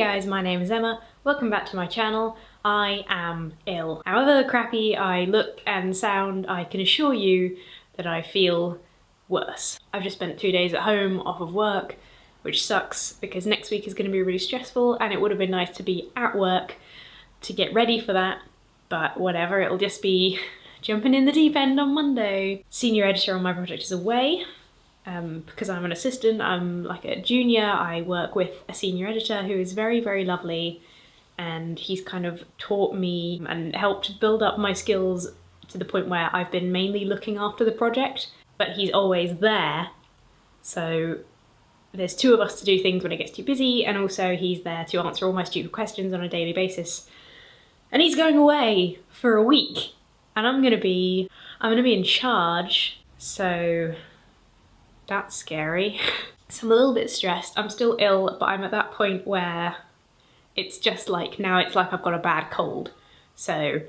guys, my name is Emma. Welcome back to my channel. I am ill. However crappy I look and sound, I can assure you that I feel worse. I've just spent 2 days at home off of work, which sucks because next week is going to be really stressful and it would have been nice to be at work to get ready for that, but whatever, it'll just be jumping in the deep end on Monday. Senior editor on my project is away. Because I'm an assistant, I'm like a junior, I work with a senior editor who is very, very lovely, and he's kind of taught me and helped build up my skills to the point where I've been mainly looking after the project, but he's always there. So there's two of us to do things when it gets too busy, and also he's there to answer all my stupid questions on a daily basis. And he's going away for a week, and I'm gonna be in charge, so that's scary. So I'm a little bit stressed. I'm still ill, but I'm at that point where it's just like, now it's like I've got a bad cold. So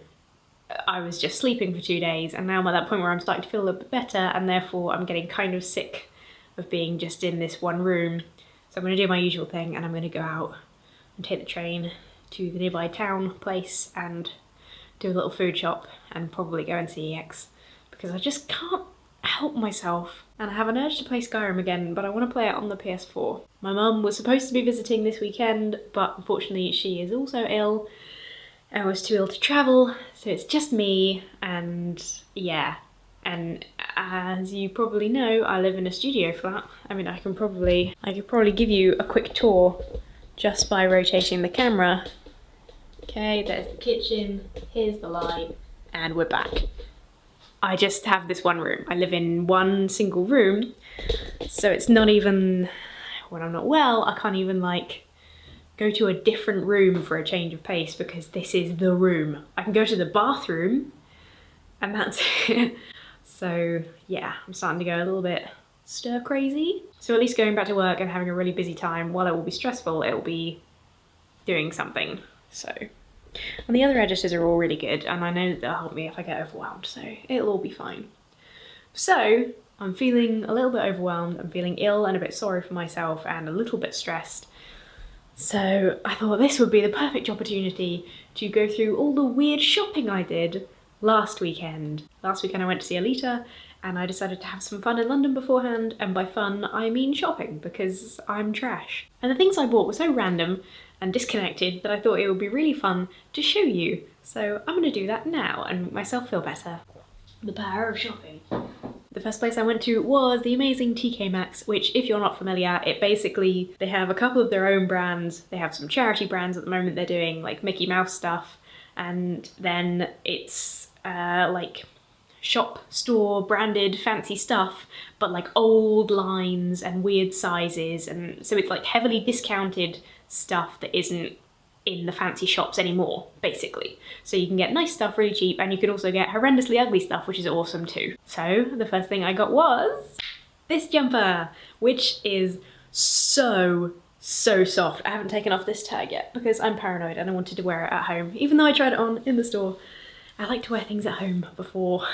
I was just sleeping for 2 days, and now I'm at that point where I'm starting to feel a little bit better, and therefore I'm getting kind of sick of being just in this one room. So I'm gonna do my usual thing, and I'm gonna go out and take the train to the nearby town place and do a little food shop and probably go and see EX, because I just can't help myself. And I have an urge to play Skyrim again, but I want to play it on the PS4. My mum was supposed to be visiting this weekend, but unfortunately she is also ill and was too ill to travel, so it's just me, and yeah. And as you probably know, I live in a studio flat. I mean, I could probably give you a quick tour just by rotating the camera. Okay, there's the kitchen, here's the light, and we're back. I just have this one room. I live in one single room, so it's not even, when I'm not well, I can't even like go to a different room for a change of pace because this is the room. I can go to the bathroom and that's it. So yeah, I'm starting to go a little bit stir crazy. So at least going back to work and having a really busy time, while it will be stressful, it will be doing something, so. And the other editors are all really good, and I know that they'll help me if I get overwhelmed, so it'll all be fine. So I'm feeling a little bit overwhelmed, I'm feeling ill and a bit sorry for myself and a little bit stressed. So I thought this would be the perfect opportunity to go through all the weird shopping I did last weekend. Last weekend I went to see Alita, and I decided to have some fun in London beforehand, and by fun I mean shopping, because I'm trash. And the things I bought were so random and disconnected that I thought it would be really fun to show you. So I'm gonna do that now and make myself feel better. The power of shopping. The first place I went to was the amazing TK Maxx, which if you're not familiar, they have a couple of their own brands. They have some charity brands at the moment. They're doing like Mickey Mouse stuff, and then it's like shop store branded fancy stuff, but like old lines and weird sizes, and so it's like heavily discounted stuff that isn't in the fancy shops anymore, basically. So you can get nice stuff really cheap, and you can also get horrendously ugly stuff, which is awesome too. So the first thing I got was this jumper, which is so soft. I haven't taken off this tag yet because I'm paranoid and I wanted to wear it at home, even though I tried it on in the store. I like to wear things at home before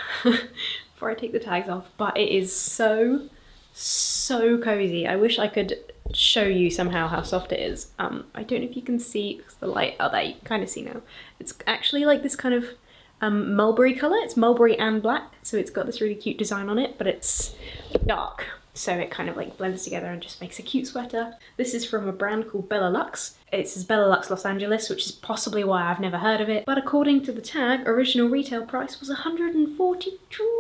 I take the tags off, but it is so cozy. I wish I could show you somehow how soft it is. I don't know if you can see because the light, oh there, you can kind of see now. It's actually like this kind of mulberry colour. It's mulberry and black, so it's got this really cute design on it, but it's dark, so it kind of like blends together and just makes a cute sweater. This is from a brand called Bella Lux. It says Bella Lux Los Angeles, which is possibly why I've never heard of it, but according to the tag, original retail price was $142.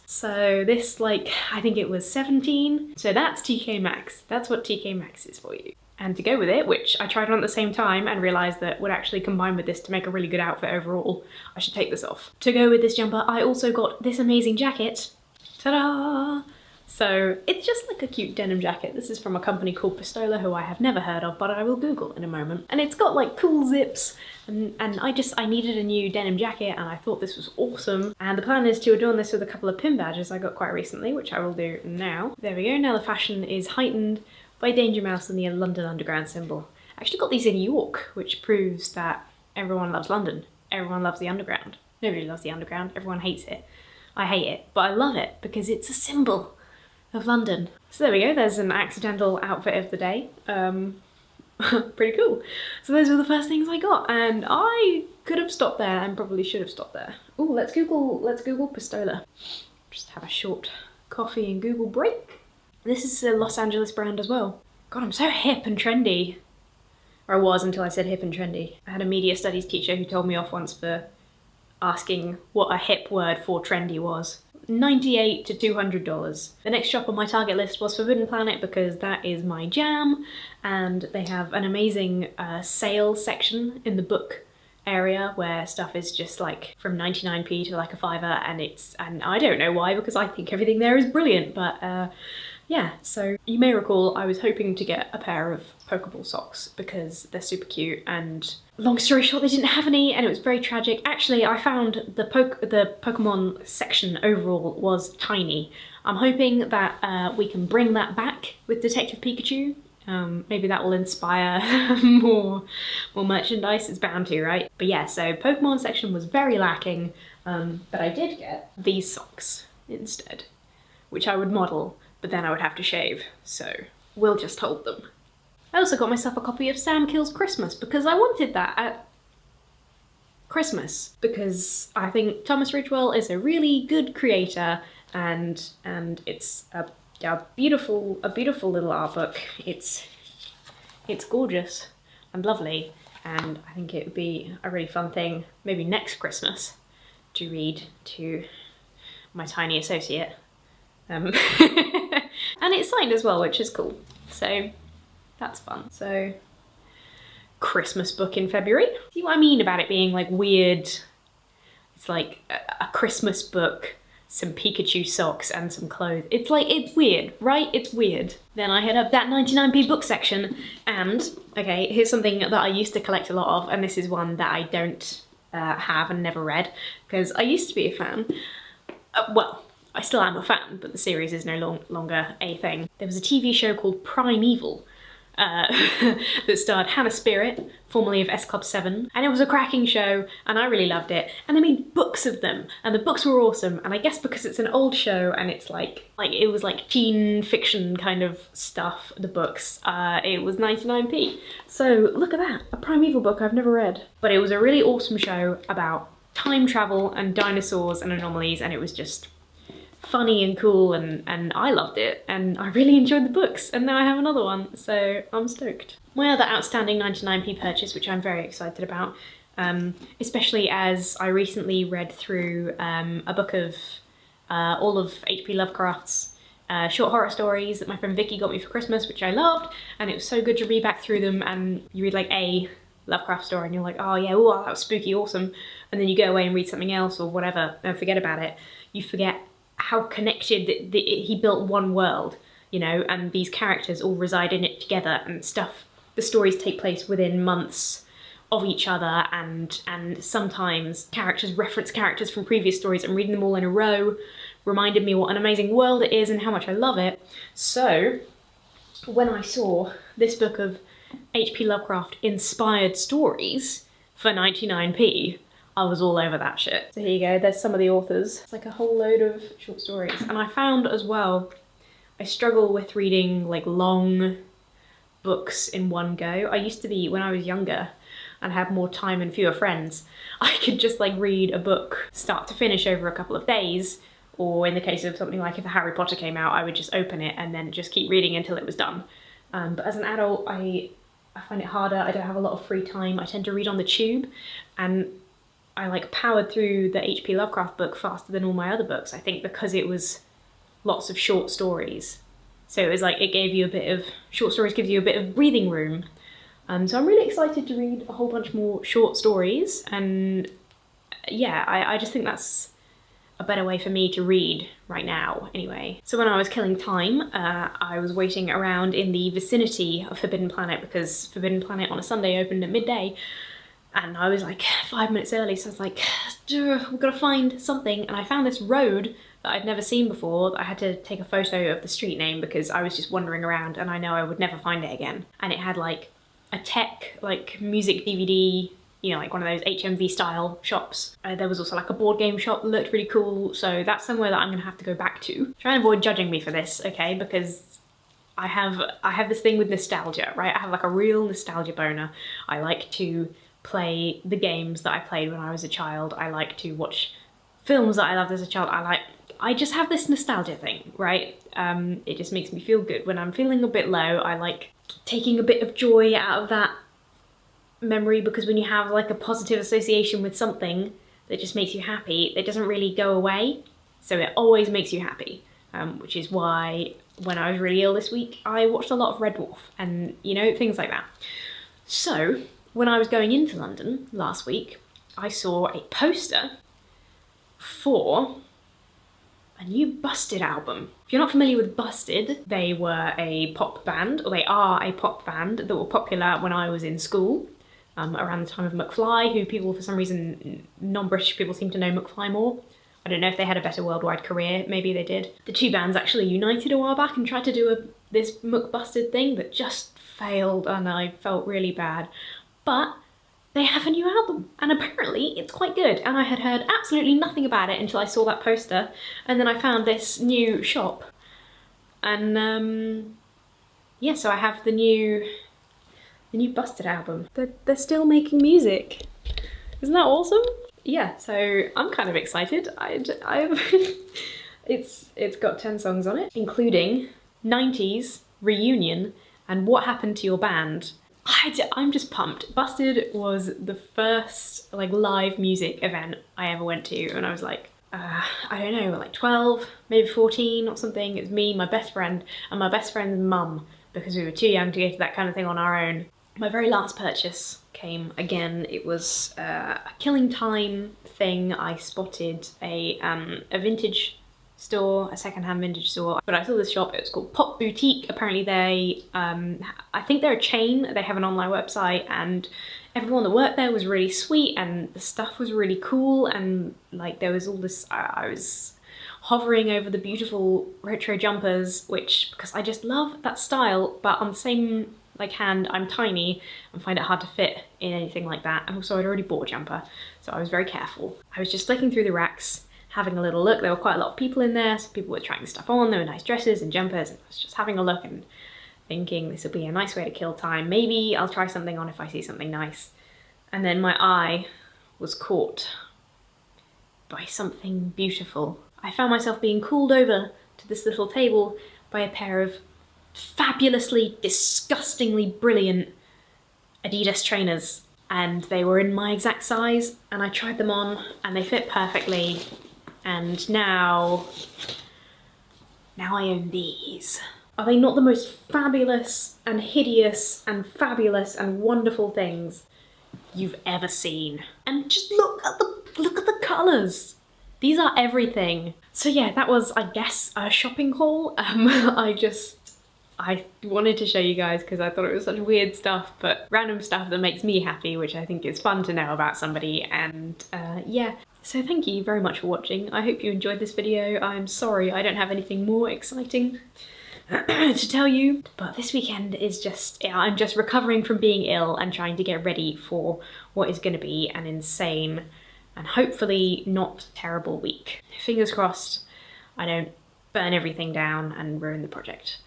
So this, like, I think it was 17. So that's TK Maxx. That's what TK Maxx is for you. And to go with it, which I tried on at the same time and realised that would actually combine with this to make a really good outfit overall, I should take this off. To go with this jumper, I also got this amazing jacket. Ta-da! So it's just like a cute denim jacket. This is from a company called Pistola, who I have never heard of, but I will Google in a moment. And it's got like cool zips, and I needed a new denim jacket and I thought this was awesome. And the plan is to adorn this with a couple of pin badges I got quite recently, which I will do now. There we go, now the fashion is heightened by Danger Mouse and the London Underground symbol. I actually got these in York, which proves that everyone loves London. Everyone loves the Underground. Nobody loves the Underground, everyone hates it. I hate it, but I love it because it's a symbol of London. So there we go, there's an accidental outfit of the day. Pretty cool. So those were the first things I got, and I could have stopped there and probably should have stopped there. Oh, let's Google Pistola. Just have a short coffee and Google break. This is a Los Angeles brand as well. God, I'm so hip and trendy. Or I was until I said hip and trendy. I had a media studies teacher who told me off once for asking what a hip word for trendy was. $98 to $200. The next shop on my target list was Forbidden Planet because that is my jam, and they have an amazing sale section in the book area where stuff is just like from 99p to like a fiver, and I don't know why, because I think everything there is brilliant, but yeah, so you may recall I was hoping to get a pair of Pokeball socks because they're super cute, and long story short, they didn't have any and it was very tragic. Actually, I found the Pokemon section overall was tiny. I'm hoping that we can bring that back with Detective Pikachu. Maybe that will inspire more merchandise. It's bound to, right? But yeah, so Pokemon section was very lacking, but I did get these socks instead, which I would model, but then I would have to shave, so we'll just hold them. I also got myself a copy of Sam Kills Christmas because I wanted that at Christmas, because I think Thomas Ridgewell is a really good creator, and it's a beautiful little art book. It's gorgeous and lovely, and I think it would be a really fun thing maybe next Christmas to read to my tiny associate. And it's signed as well, which is cool, so that's fun. So, Christmas book in February. See what I mean about it being like weird? It's like a Christmas book, some Pikachu socks and some clothes. It's like, it's weird, right? It's weird. Then I hit up that 99p book section, and okay, here's something that I used to collect a lot of, and this is one that I don't have and never read, because I used to be a fan. Well, I still am a fan, but the series is no longer a thing. There was a TV show called Primeval that starred Hannah Spirit, formerly of S Club 7, and it was a cracking show, and I really loved it. And they made books of them, and the books were awesome. And I guess because it's an old show and it's like it was like teen fiction kind of stuff, the books, it was 99p. So look at that, a Primeval book I've never read. But it was a really awesome show about time travel and dinosaurs and anomalies, and it was just funny and cool, and I loved it, and I really enjoyed the books, and now I have another one, so I'm stoked. My other outstanding 99p purchase, which I'm very excited about, especially as I recently read through a book of all of H.P. Lovecraft's short horror stories that my friend Vicky got me for Christmas, which I loved, and it was so good to read back through them. And you read like a Lovecraft story and you're like, oh yeah, ooh, that was spooky, awesome, and then you go away and read something else or whatever and forget about it. You forget how connected he built one world, you know, and these characters all reside in it together and stuff. The stories take place within months of each other, and sometimes characters reference characters from previous stories, and reading them all in a row reminded me what an amazing world it is and how much I love it. So when I saw this book of H.P. Lovecraft inspired stories for 99p, I was all over that shit. So here you go, there's some of the authors. It's like a whole load of short stories. And I found as well, I struggle with reading like long books in one go. I used to be, when I was younger and had more time and fewer friends, I could just like read a book start to finish over a couple of days, or in the case of something like if Harry Potter came out, I would just open it and then just keep reading until it was done. But as an adult, I find it harder. I don't have a lot of free time. I tend to read on the tube, and I like powered through the H.P. Lovecraft book faster than all my other books, I think because it was lots of short stories. So it was like, it gave you a bit of, short stories gives you a bit of breathing room. So I'm really excited to read a whole bunch more short stories, and yeah, I just think that's a better way for me to read right now, anyway. So when I was killing time, I was waiting around in the vicinity of Forbidden Planet, because Forbidden Planet on a Sunday opened at midday. And I was like 5 minutes early, so I was like, we've got to find something. And I found this road that I'd never seen before, that I had to take a photo of the street name because I was just wandering around and I know I would never find it again. And it had like a tech, like music DVD, you know, like one of those HMV style shops. There was also like a board game shop that looked really cool. So that's somewhere that I'm gonna have to go back to. Try and avoid judging me for this, okay? Because I have this thing with nostalgia, right? I have like a real nostalgia boner. I like to play the games that I played when I was a child. I like to watch films that I loved as a child. I just have this nostalgia thing, right? It just makes me feel good. When I'm feeling a bit low, I like taking a bit of joy out of that memory, because when you have like a positive association with something that just makes you happy, it doesn't really go away. So it always makes you happy, which is why when I was really ill this week, I watched a lot of Red Dwarf and, you know, things like that. So when I was going into London last week, I saw a poster for a new Busted album. If you're not familiar with Busted, they were a pop band, or they are a pop band that were popular when I was in school, around the time of McFly, who people, for some reason, non-British people seem to know McFly more. I don't know if they had a better worldwide career, maybe they did. The two bands actually united a while back and tried to do this McBusted thing, but just failed, and I felt really bad. But they have a new album, and apparently it's quite good, and I had heard absolutely nothing about it until I saw that poster, and then I found this new shop. And yeah, so I have the new Busted album. They're still making music. Isn't that awesome? Yeah, so I'm kind of excited. It's got 10 songs on it, including 90s, Reunion, and What Happened to Your Band. I'm just pumped. Busted was the first like live music event I ever went to when I was like, I don't know, like 12, maybe 14 or something. It was me, my best friend, and my best friend's mum, because we were too young to go to that kind of thing on our own. My very last purchase came again. It was a Killing Time thing. I spotted a vintage store, a secondhand vintage store. But I saw this shop, it was called Pop Boutique. Apparently they, I think they're a chain. They have an online website, and everyone that worked there was really sweet, and the stuff was really cool, and like there was all this, I was hovering over the beautiful retro jumpers, which, because I just love that style, but on the same like hand, I'm tiny and find it hard to fit in anything like that. And also I'd already bought a jumper, so I was very careful. I was just flicking through the racks, having a little look. There were quite a lot of people in there, so people were trying stuff on. There were nice dresses and jumpers, and I was just having a look and thinking this will be a nice way to kill time. Maybe I'll try something on if I see something nice. And then my eye was caught by something beautiful. I found myself being called over to this little table by a pair of fabulously, disgustingly brilliant Adidas trainers, and they were in my exact size, and I tried them on and they fit perfectly, and now I own these. Are they not the most fabulous and hideous and fabulous and wonderful things you've ever seen? And just look at the colours. These are everything. So yeah, that was, I guess, a shopping haul. I wanted to show you guys because I thought it was such weird stuff, but random stuff that makes me happy, which I think is fun to know about somebody. And yeah, so thank you very much for watching. I hope you enjoyed this video. I'm sorry I don't have anything more exciting to tell you, but this weekend is just, yeah, I'm just recovering from being ill and trying to get ready for what is going to be an insane and hopefully not terrible week. Fingers crossed I don't burn everything down and ruin the project.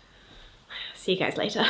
See you guys later.